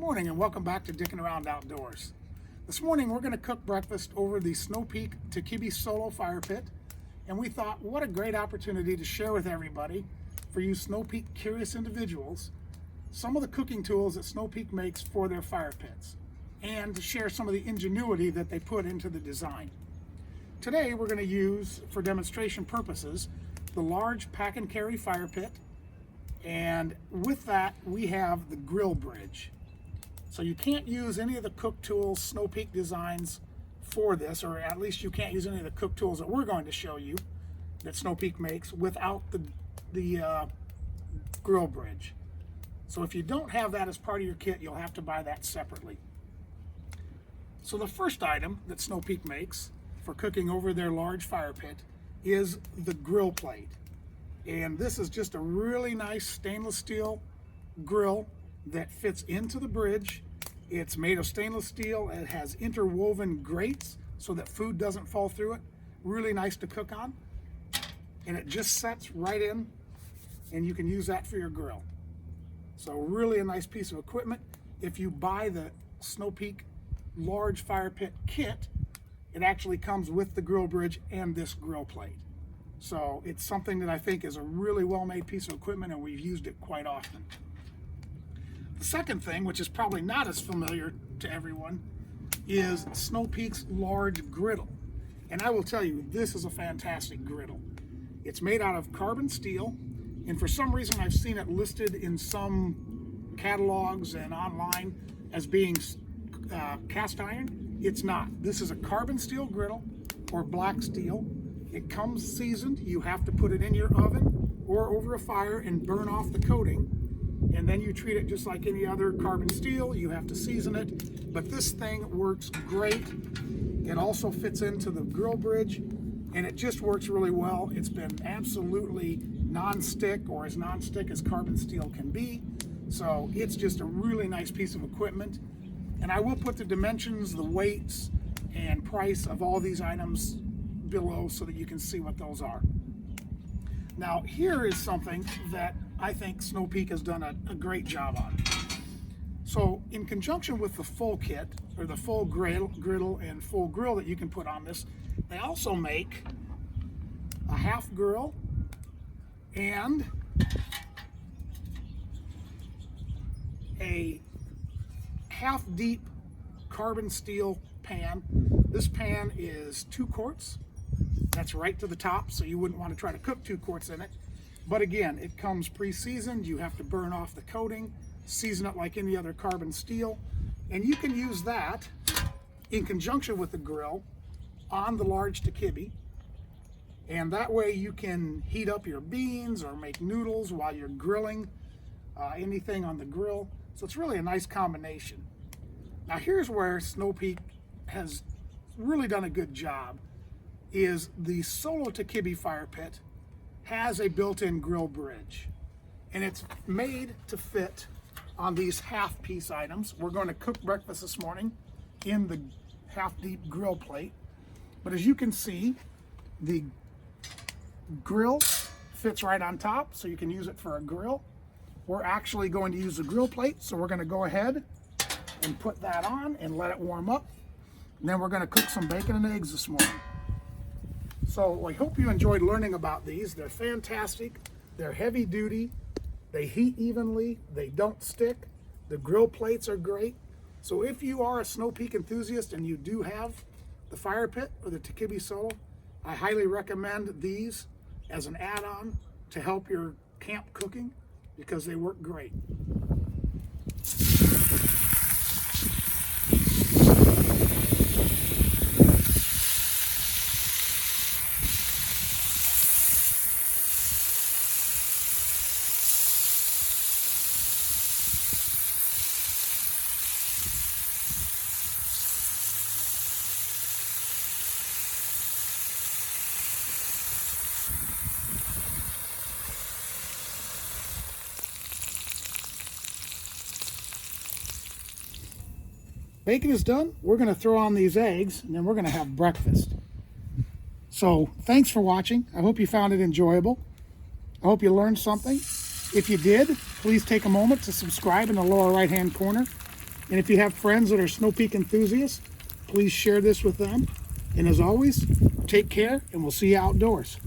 morning and welcome back to Dickin' Around Outdoors. This morning we're going to cook breakfast over the Snow Peak Takibi Solo fire pit, and we thought what a great opportunity to share with everybody, for you Snow Peak curious individuals, some of the cooking tools that Snow Peak makes for their fire pits, and to share some of the ingenuity that they put into the design. Today we're going to use, for demonstration purposes, the large pack and carry fire pit, and with that we have the grill bridge. So you can't use any of the cook tools Snow Peak designs for this, or at least you can't use any of the cook tools that we're going to show you that Snow Peak makes without the grill bridge. So if you don't have that as part of your kit, you'll have to buy that separately. So the first item that Snow Peak makes for cooking over their large fire pit is the grill plate. And this is just a really nice stainless steel grill that fits into the bridge. It's made of stainless steel. It has interwoven grates so that food doesn't fall through it. Really nice to cook on. And it just sets right in, and you can use that for your grill. So really a nice piece of equipment. If you buy the Snow Peak large fire pit kit, it actually comes with the grill bridge and this grill plate. So it's something that I think is a really well-made piece of equipment, and we've used it quite often. The second thing, which is probably not as familiar to everyone, is Snow Peak's large griddle. And I will tell you, this is a fantastic griddle. It's made out of carbon steel, and for some reason I've seen it listed in some catalogs and online as being cast iron. It's not. This is a carbon steel griddle, or black steel. It comes seasoned. You have to put it in your oven or over a fire and burn off the coating. And then you treat it just like any other carbon steel. You have to season it, but this thing works great. It also fits into the grill bridge, and it just works really well. It's been absolutely non-stick, or as non-stick as carbon steel can be. So it's just a really nice piece of equipment. And I will put the dimensions, the weights, and price of all these items below so that you can see what those are. Now, here is something that I think Snow Peak has done a great job on. So in conjunction with the full kit, or the full griddle and full grill that you can put on this, they also make a half grill and a half deep carbon steel pan. This pan is 2 quarts. That's right to the top, so you wouldn't want to try to cook 2 quarts in it. But again, it comes pre-seasoned. You have to burn off the coating, season it like any other carbon steel, and you can use that in conjunction with the grill on the large Takibi. And that way you can heat up your beans or make noodles while you're grilling anything on the grill. So it's really a nice combination. Now here's where Snow Peak has really done a good job, is the Solo Takibi fire pit has a built-in grill bridge, and it's made to fit on these half-piece items. We're going to cook breakfast this morning in the half-deep grill plate, but as you can see, the grill fits right on top, so you can use it for a grill. We're actually going to use the grill plate, so we're going to go ahead and put that on and let it warm up, and then we're going to cook some bacon and eggs this morning. So I hope you enjoyed learning about these. They're fantastic. They're heavy duty. They heat evenly. They don't stick. The grill plates are great. So if you are a Snow Peak enthusiast and you do have the fire pit or the Takibi Solo, I highly recommend these as an add-on to help your camp cooking, because they work great. Bacon is done. We're going to throw on these eggs, and then we're going to have breakfast. So thanks for watching. I hope you found it enjoyable. I hope you learned something. If you did, please take a moment to subscribe in the lower right hand corner. And if you have friends that are snow peak enthusiasts, please share this with them. And as always, take care, and we'll see you outdoors.